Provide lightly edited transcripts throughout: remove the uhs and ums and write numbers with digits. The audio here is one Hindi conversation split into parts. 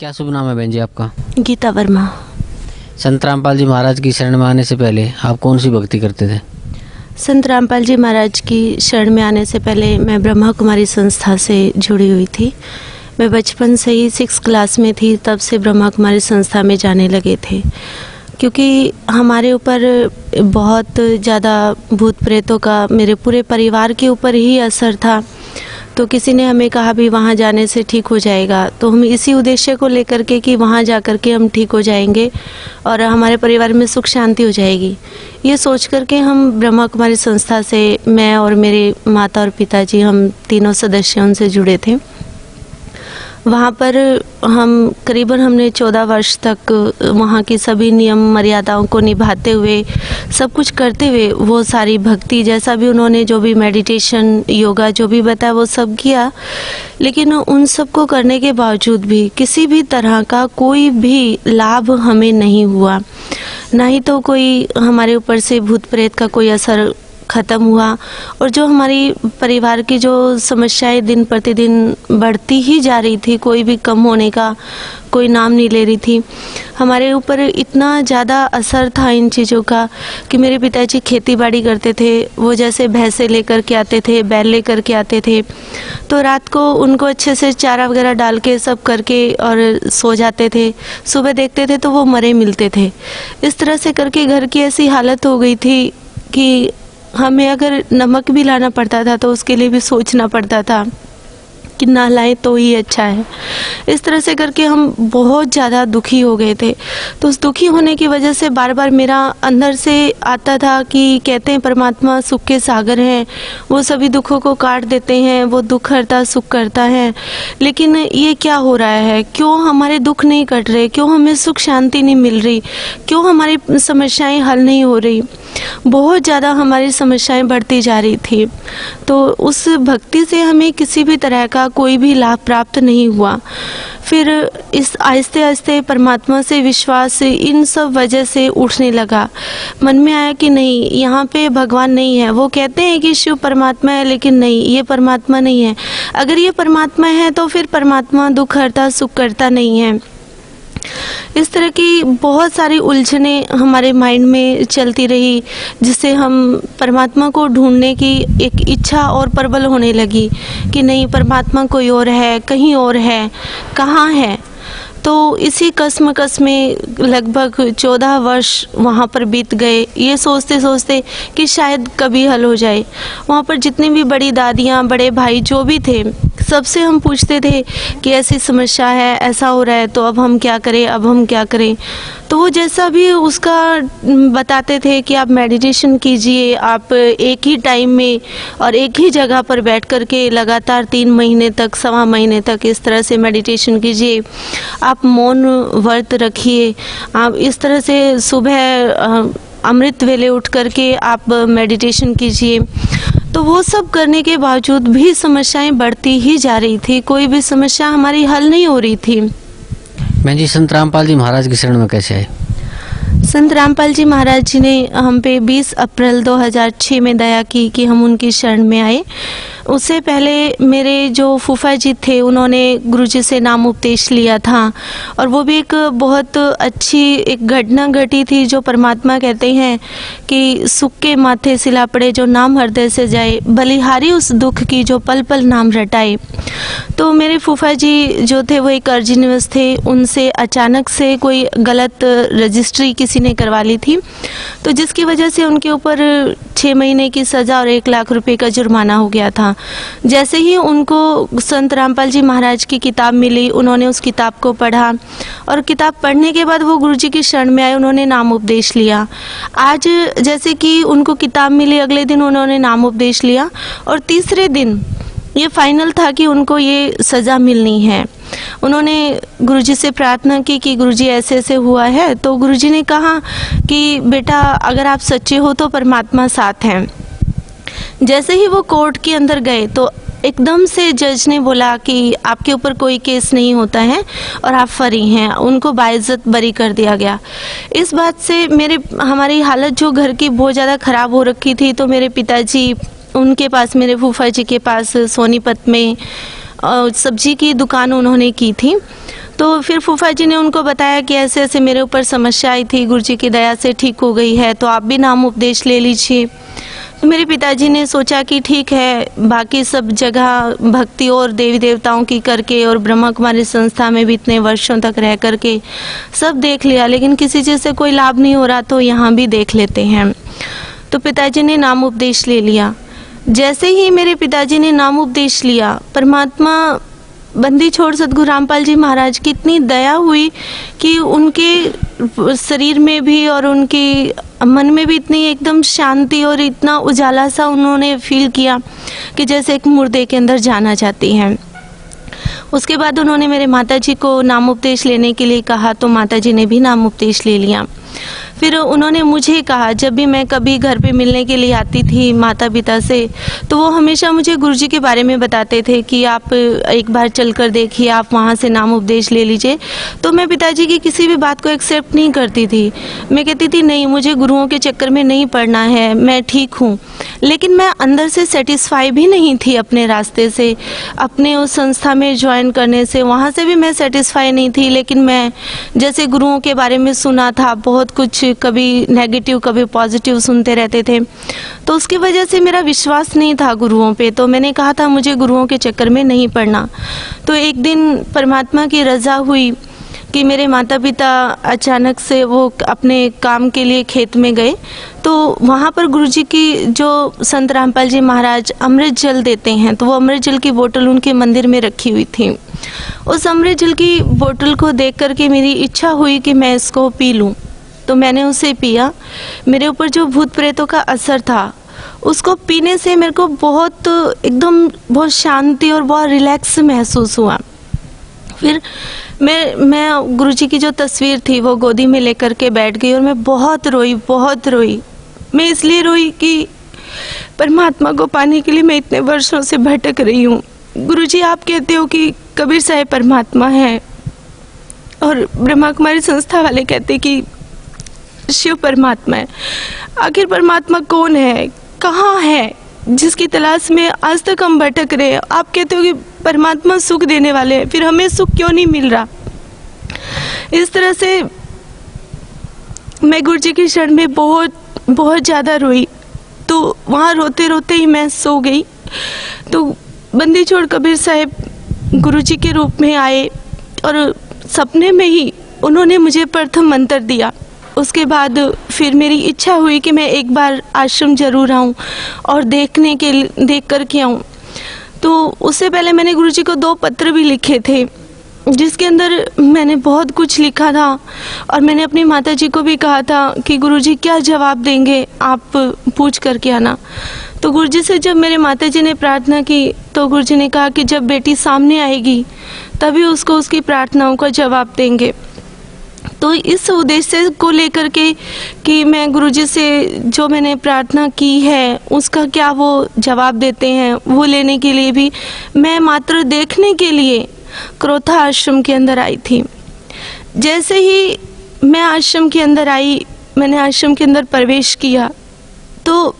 क्या शुभ नाम है बहन जी आपका? गीता वर्मा। संत रामपाल जी महाराज की शरण में आने से पहले आप कौन सी भक्ति करते थे? संत रामपाल जी महाराज की शरण में आने से पहले मैं ब्रह्मा कुमारी संस्था से जुड़ी हुई थी। मैं बचपन से ही 6 क्लास में थी, तब से ब्रह्मा कुमारी संस्था में जाने लगे थे, क्योंकि हमारे ऊपर बहुत ज़्यादा भूत प्रेतों का मेरे पूरे परिवार के ऊपर ही असर था। तो किसी ने हमें कहा भी वहाँ जाने से ठीक हो जाएगा, तो हम इसी उद्देश्य को लेकर के कि वहाँ जा कर के हम ठीक हो जाएंगे और हमारे परिवार में सुख शांति हो जाएगी, ये सोच कर के हम ब्रह्मा कुमारी संस्था से, मैं और मेरे माता और पिताजी, हम तीनों सदस्य उनसे जुड़े थे। वहाँ पर हमने 14 वर्ष तक वहाँ की सभी नियम मर्यादाओं को निभाते हुए, सब कुछ करते हुए, वो सारी भक्ति जैसा भी उन्होंने जो भी मेडिटेशन, योगा जो भी बताया वो सब किया। लेकिन उन सब को करने के बावजूद भी किसी भी तरह का कोई भी लाभ हमें नहीं हुआ, ना ही तो कोई हमारे ऊपर से भूत प्रेत का कोई असर ख़त्म हुआ। और जो हमारी परिवार की जो समस्याएं दिन प्रतिदिन बढ़ती ही जा रही थी, कोई भी कम होने का कोई नाम नहीं ले रही थी। हमारे ऊपर इतना ज़्यादा असर था इन चीज़ों का कि मेरे पिताजी खेती बाड़ी करते थे। वो जैसे भैंसे लेकर के आते थे, बैल लेकर के आते थे, तो रात को उनको अच्छे से चारा वगैरह डाल के सब करके और सो जाते थे। सुबह देखते थे तो वो मरे मिलते थे। इस तरह से करके घर की ऐसी हालत हो गई थी कि हमें अगर नमक भी लाना पड़ता था तो उसके लिए भी सोचना पड़ता था कि ना लाएं तो ही अच्छा है। इस तरह से करके हम बहुत ज़्यादा दुखी हो गए थे। तो उस दुखी होने की वजह से बार बार मेरा अंदर से आता था कि कहते हैं परमात्मा सुख के सागर हैं, वो सभी दुखों को काट देते हैं, वो दुख हरता सुख करता है। लेकिन ये क्या हो रहा है, क्यों हमारे दुख नहीं कट रहे, क्यों हमें सुख शांति नहीं मिल रही, क्यों हमारी समस्याएं हल नहीं हो रही। बहुत ज़्यादा हमारी समस्याएं बढ़ती जा रही थी। तो उस भक्ति से हमें किसी भी तरह का कोई भी लाभ प्राप्त नहीं हुआ। फिर इस आहिस्ते आहिस्ते परमात्मा से विश्वास इन सब वजह से उठने लगा। मन में आया कि नहीं, यहाँ पे भगवान नहीं है। वो कहते हैं कि शिव परमात्मा है, लेकिन नहीं, ये परमात्मा नहीं है। अगर ये परमात्मा है तो फिर परमात्मा दुख हरता सुख करता नहीं है। इस तरह की बहुत सारी उलझने हमारे माइंड में चलती रही, जिससे हम परमात्मा को ढूंढने की एक इच्छा और प्रबल होने लगी कि नहीं, परमात्मा कोई और है, कहीं और है, कहाँ है। तो इसी कसमकस में लगभग 14 वर्ष वहाँ पर बीत गए, ये सोचते सोचते कि शायद कभी हल हो जाए। वहाँ पर जितनी भी बड़ी दादियाँ, बड़े भाई जो भी थे, सबसे हम पूछते थे कि ऐसी समस्या है, ऐसा हो रहा है, तो अब हम क्या करें, अब हम क्या करें। तो वो जैसा भी उसका बताते थे कि आप मेडिटेशन कीजिए, आप एक ही टाइम में और एक ही जगह पर बैठ कर के लगातार 3 महीने तक, 1.25 महीने तक इस तरह से मेडिटेशन कीजिए, आप मौन व्रत रखिए, आप इस तरह से सुबह अमृत वेले उठ करके आप मेडिटेशन कीजिए। तो वो सब करने के बावजूद भी समस्याएं बढ़ती ही जा रही थी, कोई भी समस्या हमारी हल नहीं हो रही थी। बहन जी, संत रामपाल जी महाराज की शरण में कैसे आए? संत रामपाल जी महाराज जी ने हम पे 20 अप्रैल 2006 में दया की कि हम उनकी शरण में आए। उससे पहले मेरे जो फूफा जी थे, उन्होंने गुरुजी से नाम उपदेश लिया था, और वो भी एक बहुत अच्छी एक घटना घटी थी, जो परमात्मा कहते हैं कि सुख के माथे सिला पड़े जो नाम हृदय से जाए, बलिहारी उस दुख की जो पल पल नाम रटाए। तो मेरे फूफा जी जो थे वो एक अर्जी निवास थे, उनसे अचानक से कोई गलत रजिस्ट्री किसी ने करवा ली थी, तो जिसकी वजह से उनके ऊपर 6 महीने की सज़ा और 1 लाख रुपए का जुर्माना हो गया था। जैसे ही उनको संत रामपाल जी महाराज की किताब मिली, उन्होंने उस किताब को पढ़ा, और किताब पढ़ने के बाद वो गुरुजी की शरण में आए, उन्होंने नाम उपदेश लिया। आज जैसे कि उनको किताब मिली, अगले दिन उन्होंने नाम उपदेश लिया, और तीसरे दिन ये फाइनल था कि उनको ये सज़ा मिलनी है। उन्होंने गुरुजी से प्रार्थना की कि गुरुजी ऐसे ऐसे हुआ है। तो गुरुजी ने कहा कि बेटा, अगर आप सच्चे हो तो परमात्मा साथ हैं। जैसे ही वो कोर्ट के अंदर गए तो एकदम से जज ने बोला कि आपके ऊपर कोई केस नहीं होता है और आप फ्री हैं। उनको बाइज्जत बरी कर दिया गया। इस बात से हमारी हालत जो घर की बहुत ज़्यादा ख़राब हो रखी थी, तो मेरे पिताजी, उनके पास, मेरे फूफा जी के पास सोनीपत में सब्जी की दुकान उन्होंने की थी। तो फिर फूफा जी ने उनको बताया कि ऐसे ऐसे मेरे ऊपर समस्या आई थी, गुरुजी की दया से ठीक हो गई है, तो आप भी नाम उपदेश ले लीजिए। तो मेरे पिताजी ने सोचा कि ठीक है, बाकी सब जगह भक्ति और देवी देवताओं की करके और ब्रह्मा कुमारी संस्था में भी इतने वर्षों तक रह करके सब देख लिया, लेकिन किसी चीज़ से कोई लाभ नहीं हो रहा, तो यहाँ भी देख लेते हैं। तो पिताजी ने नाम उपदेश ले लिया। जैसे ही मेरे पिताजी ने नाम उपदेश लिया, परमात्मा बंदी छोड़ सद्गुरु रामपाल जी महाराज की इतनी दया हुई कि उनके शरीर में भी और उनके मन में भी इतनी एकदम शांति और इतना उजाला सा उन्होंने फील किया कि जैसे एक मुर्दे के अंदर जाना चाहती हैं। उसके बाद उन्होंने मेरे माताजी को नाम उपदेश लेने के लिए कहा, तो माताजी ने भी नाम उपदेश ले लिया। फिर उन्होंने मुझे कहा, जब भी मैं कभी घर पे मिलने के लिए आती थी माता पिता से, तो वो हमेशा मुझे गुरुजी के बारे में बताते थे कि आप एक बार चलकर देखिए, आप वहाँ से नाम उपदेश ले लीजिए। तो मैं पिताजी की किसी भी बात को एक्सेप्ट नहीं करती थी। मैं कहती थी नहीं, मुझे गुरुओं के चक्कर में नहीं पड़ना है, मैं ठीक हूँ। लेकिन मैं अंदर से सेटिस्फाई भी नहीं थी अपने रास्ते से, अपने उस संस्था में ज्वाइन करने से, वहाँ से भी मैं सेटिस्फाई नहीं थी। लेकिन मैं जैसे गुरुओं के बारे में सुना था, बहुत कुछ कभी नेगेटिव कभी पॉजिटिव सुनते रहते थे, तो उसकी वजह से मेरा विश्वास नहीं था गुरुओं पे। तो मैंने कहा था मुझे गुरुओं के चक्कर में नहीं पड़ना। तो एक दिन परमात्मा की रज़ा हुई कि मेरे माता पिता अचानक से वो अपने काम के लिए खेत में गए, तो वहाँ पर गुरुजी की जो संत रामपाल जी महाराज अमृत जल देते हैं, तो वो अमृत जल की बोतल उनके मंदिर में रखी हुई थी। उस अमृत जल की बोतल को देख करके मेरी इच्छा हुई कि मैं इसको पी लूँ, तो मैंने उसे पिया। मेरे ऊपर जो भूत प्रेतों का असर था, उसको पीने से मेरे को बहुत शांति और बहुत रिलैक्स महसूस हुआ। फिर मैं गुरुजी की जो तस्वीर थी वो गोदी में लेकर के बैठ गई और मैं बहुत रोई। मैं इसलिए रोई कि परमात्मा को पाने के लिए मैं इतने वर्षों से भटक रही हूँ। गुरुजी, आप कहते हो कि कबीर साहब परमात्मा है, और ब्रह्मा कुमारी संस्था वाले कहते कि शिव परमात्मा है। आखिर परमात्मा कौन है, कहाँ है, जिसकी तलाश में आज तक हम भटक रहे हैं? आप कहते हो कि परमात्मा सुख देने वाले हैं, फिर हमें सुख क्यों नहीं मिल रहा? इस तरह से मैं गुरुजी की शरण में बहुत ज़्यादा रोई। तो वहाँ रोते रोते ही मैं सो गई। तो बंदी छोड़ कबीर साहब गुरुजी के रूप में आए और सपने में ही उन्होंने मुझे प्रथम मंत्र दिया। उसके बाद फिर मेरी इच्छा हुई कि मैं एक बार आश्रम जरूर आऊँ और देख कर के आऊँ। तो उससे पहले मैंने गुरुजी को 2 पत्र भी लिखे थे, जिसके अंदर मैंने बहुत कुछ लिखा था, और मैंने अपनी माताजी को भी कहा था कि गुरुजी क्या जवाब देंगे, आप पूछ करके आना। तो गुरुजी से जब मेरे माताजी ने प्रार्थना की, तो गुरुजी ने कहा कि जब बेटी सामने आएगी तभी उसको उसकी प्रार्थनाओं का जवाब देंगे। तो इस उद्देश्य को लेकर के कि मैं गुरुजी से जो मैंने प्रार्थना की है उसका क्या वो जवाब देते हैं, वो लेने के लिए भी मैं मात्र देखने के लिए क्रोथा आश्रम के अंदर आई थी। जैसे ही मैं आश्रम के अंदर आई, मैंने आश्रम के अंदर प्रवेश किया, तो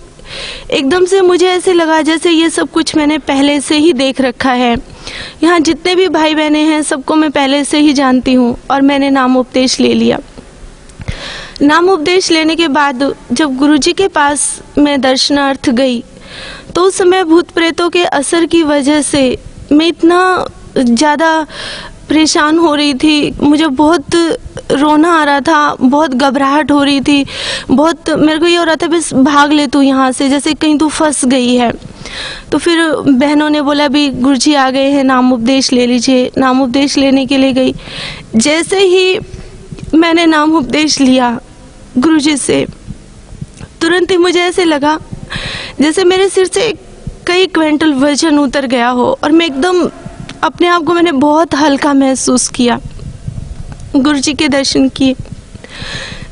एकदम से मुझे ऐसे लगा जैसे ये सब कुछ मैंने पहले से ही देख रखा है। यहाँ जितने भी भाई बहनें हैं सबको मैं पहले से ही जानती हूँ, और मैंने नाम उपदेश ले लिया। नाम उपदेश लेने के बाद जब गुरुजी के पास मैं दर्शनार्थ गई, तो उस समय भूत प्रेतों के असर की वजह से मैं इतना ज़्यादा परेशान हो रही थी, मुझे बहुत रोना आ रहा था, बहुत घबराहट हो रही थी, बहुत मेरे को ये हो रहा था बस भाग ले तू यहाँ से, जैसे कहीं तू फंस गई है। तो फिर बहनों ने बोला भी गुरुजी आ गए हैं, नाम उपदेश ले लीजिए। नाम उपदेश लेने के लिए गई। जैसे ही मैंने नाम उपदेश लिया गुरुजी से, तुरंत ही मुझे ऐसे लगा जैसे मेरे सिर से कई क्विंटल वजन उतर गया हो, और मैं एकदम अपने आप को मैंने बहुत हल्का महसूस किया। गुरुजी के दर्शन किए।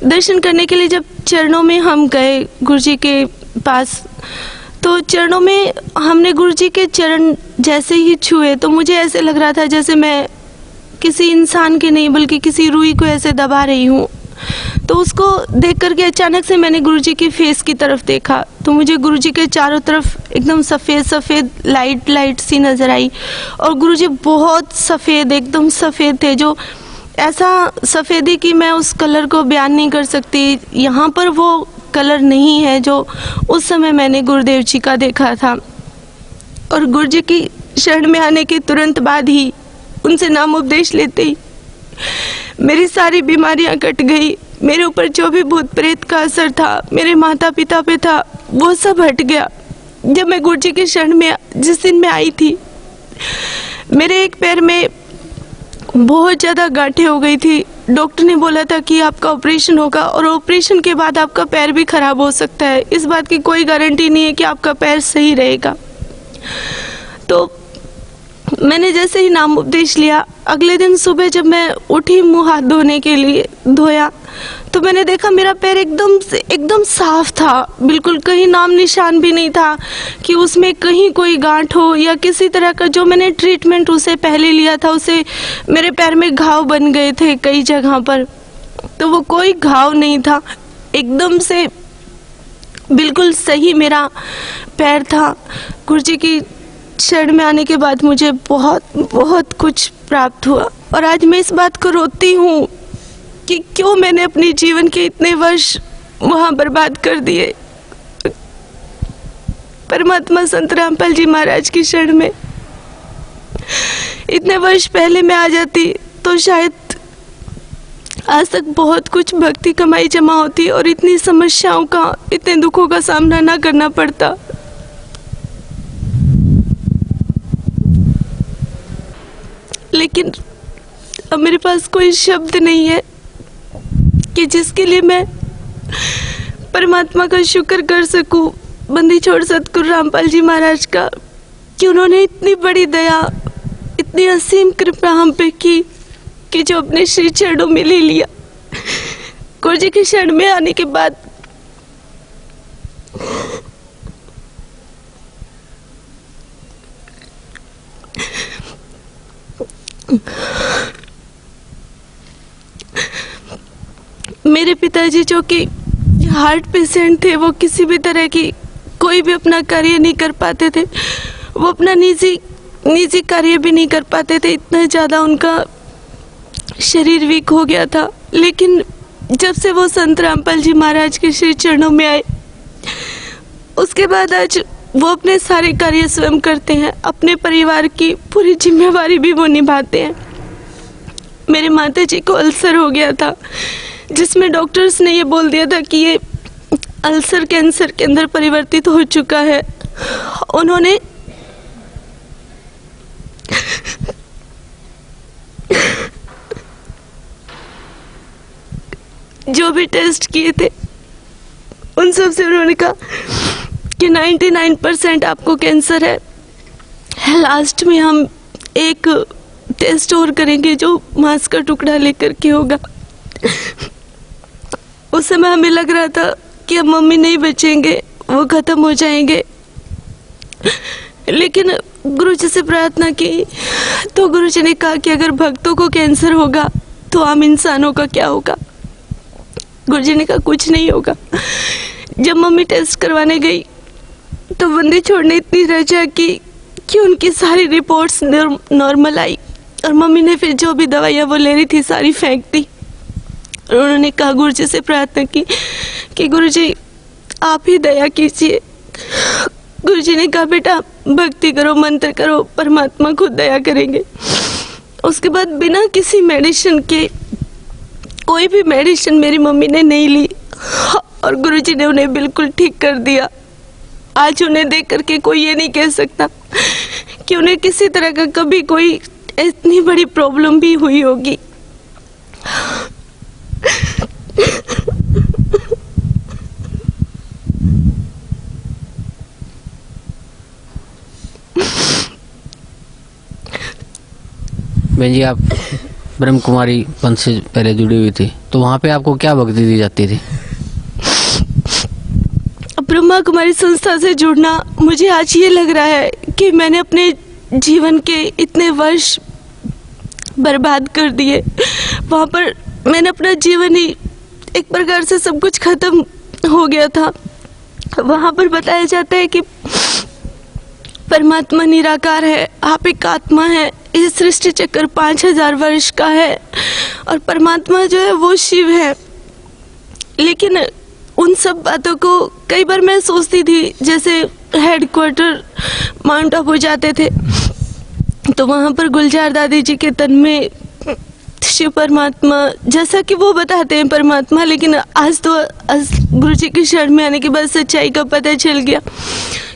दर्शन करने के लिए जब चरणों में हम गए गुरुजी के पास, तो चरणों में हमने गुरुजी के चरण जैसे ही छुए, तो मुझे ऐसे लग रहा था जैसे मैं किसी इंसान के नहीं बल्कि किसी रूई को ऐसे दबा रही हूँ। तो उसको देख करके अचानक से मैंने गुरुजी की फेस की तरफ देखा, तो मुझे गुरुजी के चारों तरफ एकदम सफ़ेद लाइट सी नज़र आई, और गुरुजी बहुत सफ़ेद एकदम सफ़ेद थे, जो ऐसा सफ़ेदी कि मैं उस कलर को बयान नहीं कर सकती। यहाँ पर वो कलर नहीं है जो उस समय मैंने गुरुदेव जी का देखा था। और गुरु जी की शरण में आने के तुरंत बाद ही, उनसे नाम उपदेश लेते ही मेरी सारी बीमारियां कट गई। मेरे ऊपर जो भी भूत प्रेत का असर था, मेरे माता पिता पे था, वो सब हट गया। जब मैं गुरु जी की शरण में जिस दिन मैं आई थी, मेरे एक पैर में बहुत ज़्यादा गांठें हो गई थी। डॉक्टर ने बोला था कि आपका ऑपरेशन होगा और ऑपरेशन के बाद आपका पैर भी खराब हो सकता है। इस बात की कोई गारंटी नहीं है कि आपका पैर सही रहेगा। तो मैंने जैसे ही नाम उपदेश लिया, अगले दिन सुबह जब मैं उठी मुंह हाथ धोने के लिए धोया, तो मैंने देखा मेरा पैर एकदम साफ था, बिल्कुल कहीं नाम निशान भी नहीं था कि उसमें कहीं कोई गांठ हो या किसी तरह का जो मैंने ट्रीटमेंट उसे पहले लिया था उसे मेरे पैर में घाव बन गए थे कई जगह पर। तो वो कोई घाव नहीं था, एकदम से बिल्कुल सही मेरा पैर था। गुरुजी की शरण में आने के बाद मुझे बहुत कुछ प्राप्त हुआ और आज मैं इस बात को रोती हूँ कि क्यों मैंने अपने जीवन के इतने वर्ष वहाँ बर्बाद कर दिए। परमात्मा संत रामपाल जी महाराज की शरण में इतने वर्ष पहले मैं आ जाती तो शायद आज तक बहुत कुछ भक्ति कमाई जमा होती और इतनी समस्याओं का, इतने दुखों का सामना ना करना पड़ता। लेकिन अब मेरे पास कोई शब्द नहीं है कि जिसके लिए मैं परमात्मा का शुक्र कर सकूं, बंदी छोड़ सतगुरु रामपाल जी महाराज का, कि उन्होंने इतनी बड़ी दया, इतनी असीम कृपा हम पे की कि जो अपने श्री चरणों में ले लिया। गुरु जी की शरण में आने के बाद मेरे पिताजी जो कि हार्ट पेशेंट थे, वो किसी भी तरह की कोई भी अपना कार्य नहीं कर पाते थे। वो अपना निजी कार्य भी नहीं कर पाते थे, इतना ज़्यादा उनका शरीर वीक हो गया था। लेकिन जब से वो संत रामपाल जी महाराज के श्री चरणों में आए, उसके बाद आज वो अपने सारे कार्य स्वयं करते हैं, अपने परिवार की पूरी जिम्मेवारी भी वो निभाते हैं। मेरे माता जी को अल्सर हो गया था, जिसमें डॉक्टर्स ने ये बोल दिया था कि ये अल्सर कैंसर के अंदर परिवर्तित हो चुका है। उन्होंने जो भी टेस्ट किए थे उन सब से उन्होंने कहा कि 99% आपको कैंसर है। लास्ट में हम एक टेस्ट और करेंगे जो मांस का टुकड़ा लेकर के होगा। उस समय हमें लग रहा था कि अब मम्मी नहीं बचेंगे, वो खत्म हो जाएंगे। लेकिन गुरु जी से प्रार्थना की तो गुरु जी ने कहा कि अगर भक्तों को कैंसर होगा तो आम इंसानों का क्या होगा। गुरु जी ने कहा कुछ नहीं होगा। जब मम्मी टेस्ट करवाने गई तो बंदी छोड़ने इतनी रजा की कि उनकी सारी रिपोर्ट्स नॉर्मल आई और मम्मी ने फिर जो भी दवाइयाँ वो ले रही थी सारी फेंक दी। और उन्होंने कहा, गुरु जी से प्रार्थना की कि गुरु जी आप ही दया कीजिए। गुरु जी ने कहा, बेटा भक्ति करो, मंत्र करो, परमात्मा खुद दया करेंगे। उसके बाद बिना किसी मेडिसिन के, कोई भी मेडिसिन मेरी मम्मी ने नहीं ली और गुरु जी ने उन्हें बिल्कुल ठीक कर दिया। आज उन्हें देख करके कोई ये नहीं कह सकता कि उन्हें किसी तरह का कभी कोई इतनी बड़ी प्रॉब्लम भी हुई होगी। बहन जी, आप ब्रह्म कुमारी पंथ से पहले जुड़ी हुई थी, तो वहाँ पे आपको क्या भक्ति दी जाती थी? ब्रह्मा कुमारी संस्था से जुड़ना मुझे आज ये लग रहा है कि मैंने अपने जीवन के इतने वर्ष बर्बाद कर दिए। वहाँ पर मैंने अपना जीवन ही एक प्रकार से सब कुछ खत्म हो गया था। वहाँ पर बताया जाता है कि परमात्मा निराकार है, आप एक आत्मा है। इस सृष्टि चक्र 5000 वर्ष का है और परमात्मा जो है वो शिव है। लेकिन उन सब बातों को कई बार मैं सोचती थी, जैसे हेडक्वार्टर माउंट आबू जाते थे तो वहाँ पर गुलजार दादी जी के तन में शिव परमात्मा, जैसा कि वो बताते हैं परमात्मा, लेकिन आज तो गुरु जी की शरण में आने के बाद सच्चाई का पता चल गया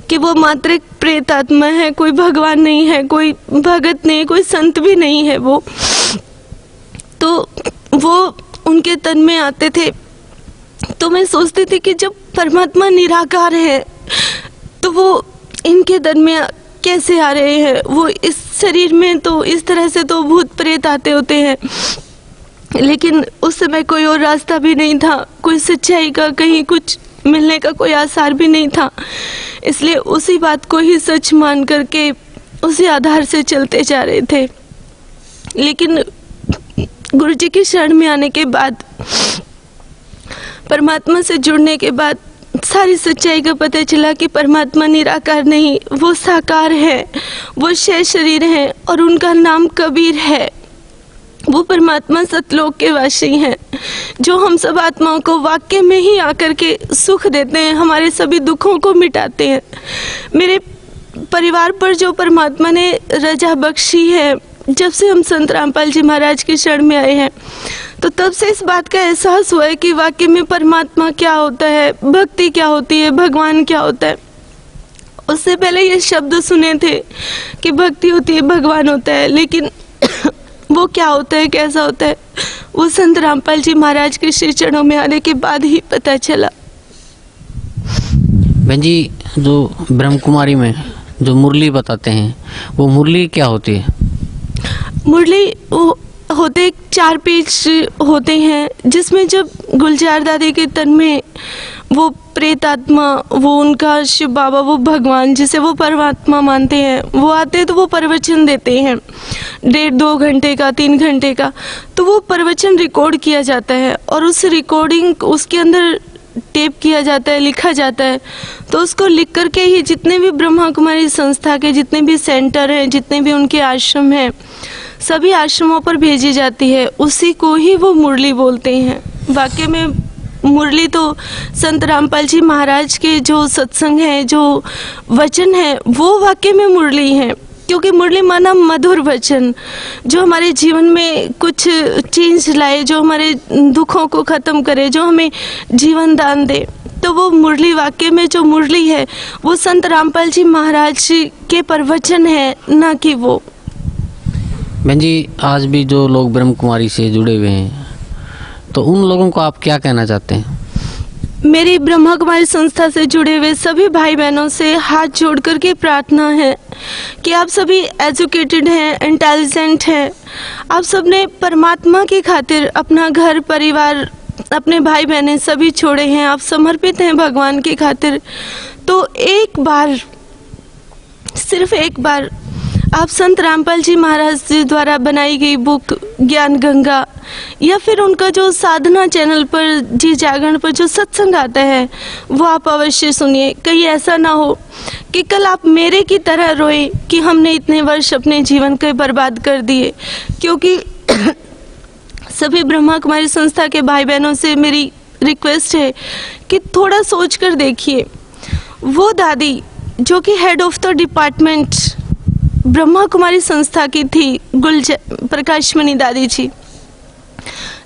कि वो मात्र एक प्रेत आत्मा है, कोई भगवान नहीं है, कोई भगत नहीं, कोई संत भी नहीं है। वो उनके तन में आते थे तो मैं सोचती थी कि जब परमात्मा निराकार है तो वो इनके तन में कैसे आ रहे हैं। वो इस शरीर में तो इस तरह से तो भूत प्रेत आते होते हैं, लेकिन उस समय कोई और रास्ता भी नहीं था, कोई सच्चाई का कहीं कुछ मिलने का कोई आसार भी नहीं था। इसलिए उसी बात को ही सच मान करके उसी आधार से चलते जा रहे थे। लेकिन गुरु जी की शरण में आने के बाद, परमात्मा से जुड़ने के बाद सारी सच्चाई का पता चला कि परमात्मा निराकार नहीं, वो साकार है, वो शय शरीर है और उनका नाम कबीर है। वो परमात्मा सतलोक के वासी हैं, जो हम सब आत्माओं को वाक्य में ही आकर के सुख देते हैं, हमारे सभी दुखों को मिटाते हैं। मेरे परिवार पर जो परमात्मा ने रजा बख्शी है, जब से हम संत रामपाल जी महाराज की शरण में आए हैं, तो तब से इस बात का एहसास हुआ है कि वाकई में परमात्मा क्या होता है, भक्ति क्या होती है, भगवान क्या होता है। उससे पहले ये शब्द सुने थे कि भक्ति होती है, भगवान होता है, लेकिन वो क्या होता है, कैसा होता है, वो संत रामपाल जी महाराज के श्री चरणों में आने के बाद ही पता चला। बहन जी, जो ब्रह्म कुमारी में जो मुरली बताते हैं, वो मुरली क्या होती है? मुरली वो होते 4 पेज होते हैं, जिसमें जब गुलजार दादी के तन में वो प्रेत आत्मा, वो उनका शिव बाबा, वो भगवान जिसे वो परमात्मा मानते हैं, वो आते हैं तो वो प्रवचन देते हैं 1.5-2 घंटे का, 3 घंटे का। तो वो प्रवचन रिकॉर्ड किया जाता है और उस रिकॉर्डिंग उसके अंदर टेप किया जाता है, लिखा जाता है। तो उसको लिख करके ही जितने भी ब्रह्मा कुमारी संस्था के जितने भी सेंटर हैं, जितने भी उनके आश्रम हैं, सभी आश्रमों पर भेजी जाती है। उसी को ही वो मुरली बोलते हैं। वाकई में मुरली तो संत रामपाल जी महाराज के जो सत्संग है, जो वचन है, वो वाकई में मुरली है। क्योंकि मुरली माना मधुर वचन, जो हमारे जीवन में कुछ चेंज लाए, जो हमारे दुखों को ख़त्म करे, जो हमें जीवन दान दे। तो वो मुरली, वाकई में जो मुरली है वो संत रामपाल जी महाराज के प्रवचन है, ना कि वो। बहन जी, आज भी जो लोग ब्रह्म कुमारी से जुड़े हुए हैं, तो उन लोगों को आप क्या कहना चाहते हैं? मेरी ब्रह्मा कुमारी संस्था से जुड़े हुए सभी भाई बहनों से हाथ जोड़ कर के प्रार्थना है कि आप सभी एजुकेटेड हैं, इंटेलिजेंट हैं, आप सब ने परमात्मा की खातिर अपना घर परिवार, अपने भाई बहनें सभी छोड़े हैं, आप समर्पित हैं भगवान की खातिर। तो एक बार, सिर्फ एक बार आप संत रामपाल जी महाराज जी द्वारा बनाई गई बुक ज्ञान गंगा, या फिर उनका जो साधना चैनल पर जी जागरण पर जो सत्संग आता है, वो आप अवश्य सुनिए। कहीं ऐसा ना हो कि कल आप मेरे की तरह रोए कि हमने इतने वर्ष अपने जीवन के बर्बाद कर दिए। क्योंकि सभी ब्रह्मा कुमारी संस्था के भाई बहनों से मेरी रिक्वेस्ट है कि थोड़ा सोच कर देखिए, वो दादी जो कि head of the department Brahma Kumari संस्था की थी, प्रकाशमणि दादी जी,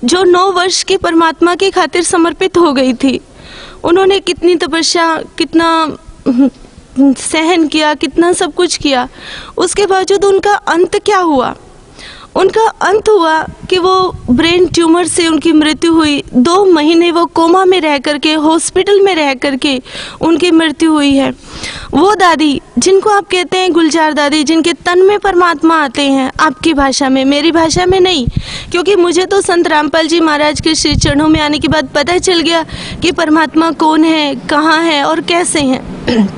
जो 9 वर्ष की परमात्मा की खातिर समर्पित हो गई थी। उन्होंने कितनी तपस्या, कितना सहन किया, कितना सब कुछ किया, उसके बावजूद उनका अंत क्या हुआ? उनका अंत हुआ कि वो ब्रेन ट्यूमर से उनकी मृत्यु हुई। 2 महीने वो कोमा में रह करके, हॉस्पिटल में रह करके उनकी मृत्यु हुई है। वो दादी जिनको आप कहते हैं गुलजार दादी, जिनके तन में परमात्मा आते हैं, आपकी भाषा में, मेरी भाषा में नहीं, क्योंकि मुझे तो संत रामपाल जी महाराज के श्री चरणों में आने के बाद पता चल गया कि परमात्मा कौन है, कहाँ है और कैसे हैं।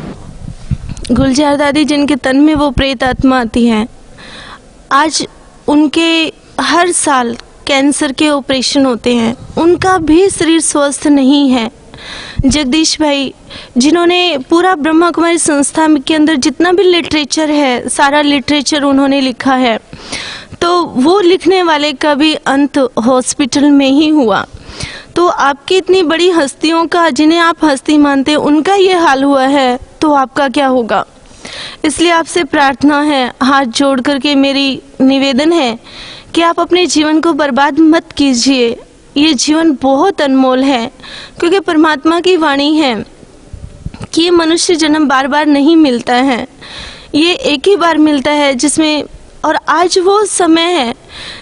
गुलजार दादी जिनके तन में वो प्रेत आत्मा आती है, आज उनके हर साल कैंसर के ऑपरेशन होते हैं, उनका भी शरीर स्वस्थ नहीं है। जगदीश भाई, जिन्होंने पूरा ब्रह्मा कुमारी संस्था के अंदर जितना भी लिटरेचर है, सारा लिटरेचर उन्होंने लिखा है। तो वो लिखने वाले का भी अंत हॉस्पिटल में ही हुआ। तो आपकी इतनी बड़ी हस्तियों का, जिन्हें आप हस्ती मानते हैं, उनका ये हाल हुआ है तो आपका क्या होगा। इसलिए आपसे प्रार्थना है, हाथ जोड़ करके मेरी निवेदन है कि आप अपने जीवन को बर्बाद मत कीजिए। ये जीवन बहुत अनमोल है, क्योंकि परमात्मा की वाणी है कि ये मनुष्य जन्म बार बार नहीं मिलता है, ये एक ही बार मिलता है, जिसमें और आज वो समय है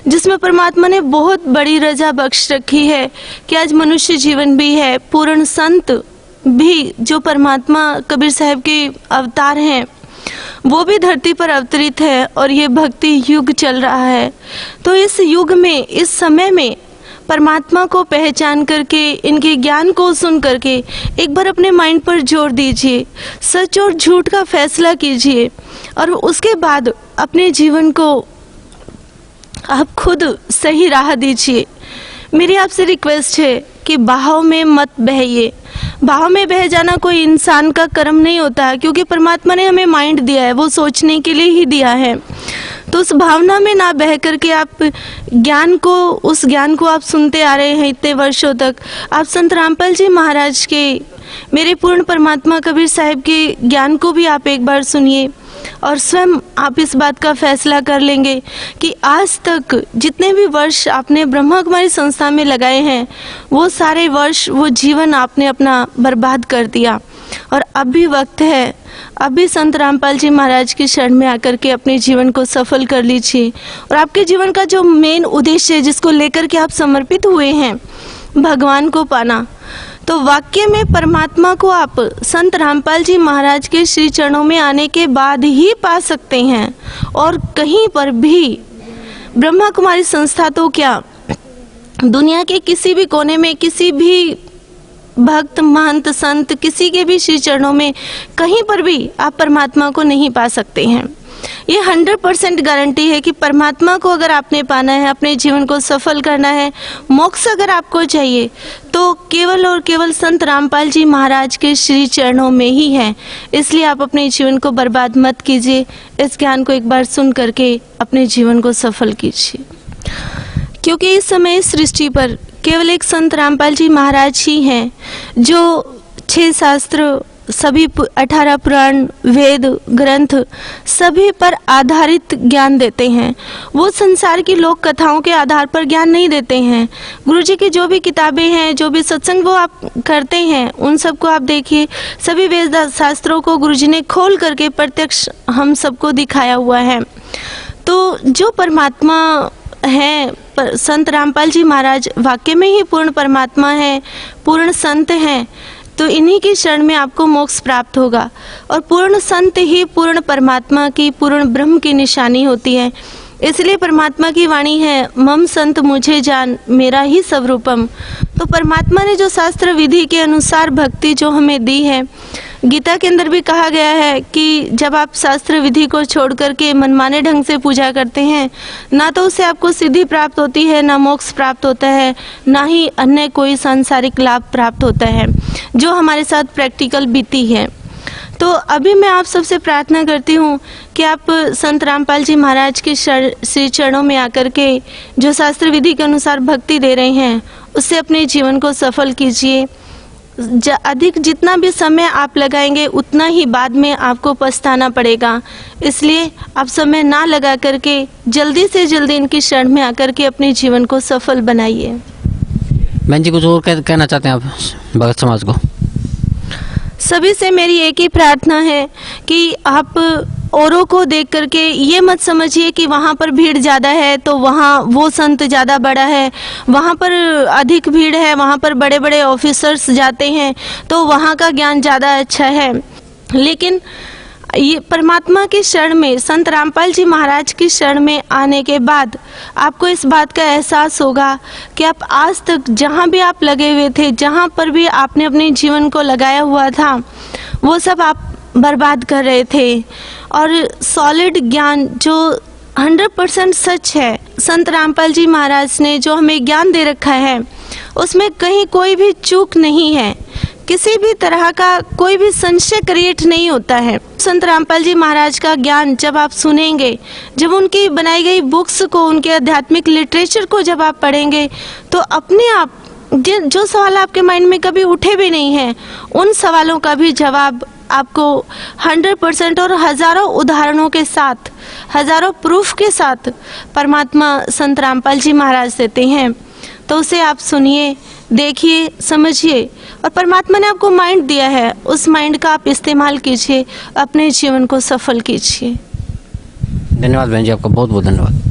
जिसमें परमात्मा ने बहुत बड़ी रजा बख्श रखी है कि आज मनुष्य जीवन भी है। पूर्ण संत भी, जो परमात्मा कबीर साहब के अवतार हैं, वो भी धरती पर अवतरित है और ये भक्ति युग चल रहा है। तो इस युग में, इस समय में परमात्मा को पहचान करके, इनके ज्ञान को सुन करके एक बार अपने माइंड पर जोर दीजिए, सच और झूठ का फैसला कीजिए और उसके बाद अपने जीवन को आप खुद सही राह दीजिए। मेरी आपसे रिक्वेस्ट है कि बहाव में मत बहिए। बहाव में बह जाना कोई इंसान का कर्म नहीं होता है, क्योंकि परमात्मा ने हमें माइंड दिया है, वो सोचने के लिए ही दिया है। तो उस भावना में ना बह करके आप ज्ञान को, उस ज्ञान को आप सुनते आ रहे हैं इतने वर्षों तक। आप संत रामपाल जी महाराज के, मेरे पूर्ण परमात्मा कबीर साहब के ज्ञान को भी आप एक बार सुनिए और स्वयं आप इस बात का फैसला कर लेंगे कि आज तक जितने भी वर्ष आपने ब्रह्मा कुमारी संस्था में लगाए हैं, वो सारे वर्ष, वो जीवन आपने अपना बर्बाद कर दिया। और अब भी वक्त है, अभी संत रामपाल जी महाराज की शरण में आकर के अपने जीवन को सफल कर लीजिए। और आपके जीवन का जो मेन उद्देश्य है, जिसको लेकर के आप समर्पित हुए हैं, भगवान को पाना, तो वाक्य में परमात्मा को आप संत रामपाल जी महाराज के श्री चरणों में आने के बाद ही पा सकते हैं, और कहीं पर भी। ब्रह्मा कुमारी संस्था तो क्या, दुनिया के किसी भी कोने में, किसी भी भक्त, महंत, संत, किसी के भी श्री चरणों में कहीं पर भी आप परमात्मा को नहीं पा सकते हैं। ये 100% गारंटी है कि परमात्मा को अगर आपने पाना है, अपने जीवन को सफल करना है, मोक्ष अगर आपको चाहिए, तो केवल और केवल संत रामपाल जी महाराज के श्री चरणों में ही है। इसलिए आप अपने जीवन को बर्बाद मत कीजिए। इस ज्ञान को एक बार सुन करके अपने जीवन को सफल कीजिए, क्योंकि इस समय इस सृष्टि पर केवल एक संत रामपाल जी महाराज ही हैं जो 6 शास्त्र, सभी 18 पुराण, वेद ग्रंथ, सभी पर आधारित ज्ञान देते हैं। वो संसार की लोक कथाओं के आधार पर ज्ञान नहीं देते हैं। गुरुजी की जो भी किताबें हैं, जो भी सत्संग वो आप करते हैं, उन सबको आप देखिए, सभी वेद शास्त्रों को गुरुजी ने खोल करके प्रत्यक्ष हम सबको दिखाया हुआ है। तो जो परमात्मा है, संत रामपाल जी महाराज वाकई में ही पूर्ण परमात्मा है, पूर्ण संत हैं। तो इन्हीं की शरण में आपको मोक्ष प्राप्त होगा। और पूर्ण संत ही पूर्ण परमात्मा की, पूर्ण ब्रह्म की निशानी होती है। इसलिए परमात्मा की वाणी है, मम संत मुझे जान, मेरा ही स्वरूपम। तो परमात्मा ने जो शास्त्र विधि के अनुसार भक्ति जो हमें दी है, गीता के अंदर भी कहा गया है कि जब आप शास्त्र विधि को छोड़ करके मनमाने ढंग से पूजा करते हैं, ना तो उससे आपको सिद्धि प्राप्त होती है, ना मोक्ष प्राप्त होता है, ना ही अन्य कोई सांसारिक लाभ प्राप्त होता है, जो हमारे साथ प्रैक्टिकल बीती है। तो अभी मैं आप सबसे प्रार्थना करती हूँ कि आप संत रामपाल जी महाराज के श्री चरणों में आकर के जो शास्त्र विधि के अनुसार भक्ति दे रहे हैं, उससे अपने जीवन को सफल कीजिए। अधिक जितना भी समय आप लगाएंगे, उतना ही बाद में आपको पछताना पड़ेगा। इसलिए आप समय ना लगा करके जल्दी से जल्दी इनकी शरण में आकर के अपने जीवन को सफल बनाइए। बहन जी, कुछ और कहना चाहते हैं आप भगत समाज को? सभी से मेरी एक ही प्रार्थना है कि आप औरों को देख करके ये मत समझिए कि वहाँ पर भीड़ ज़्यादा है तो वहाँ वो संत ज़्यादा बड़ा है, वहाँ पर अधिक भीड़ है, वहाँ पर बड़े बड़े ऑफिसर्स जाते हैं तो वहाँ का ज्ञान ज़्यादा अच्छा है। लेकिन ये परमात्मा की शरण में, संत रामपाल जी महाराज की शरण में आने के बाद आपको इस बात का एहसास होगा कि आप आज तक जहाँ भी आप लगे हुए थे, जहाँ पर भी आपने अपने जीवन को लगाया हुआ था, वो सब आप बर्बाद कर रहे थे। और सॉलिड ज्ञान जो 100% सच है, संत रामपाल जी महाराज ने जो हमें ज्ञान दे रखा है, उसमें कहीं कोई भी चूक नहीं है। किसी भी तरह का कोई भी संशय क्रिएट नहीं होता है। संत रामपाल जी महाराज का ज्ञान जब आप सुनेंगे, जब उनकी बनाई गई बुक्स को, उनके आध्यात्मिक लिटरेचर को जब आप पढ़ेंगे, तो अपने आप जो सवाल आपके माइंड में कभी उठे भी नहीं हैं, उन सवालों का भी जवाब आपको 100% और हजारों उदाहरणों के साथ, हजारों प्रूफ के साथ परमात्मा संत रामपाल जी महाराज देते हैं। तो उसे आप सुनिए, देखिए, समझिए, और परमात्मा ने आपको माइंड दिया है, उस माइंड का आप इस्तेमाल कीजिए, अपने जीवन को सफल कीजिए। धन्यवाद बहन जी, आपका बहुत बहुत धन्यवाद।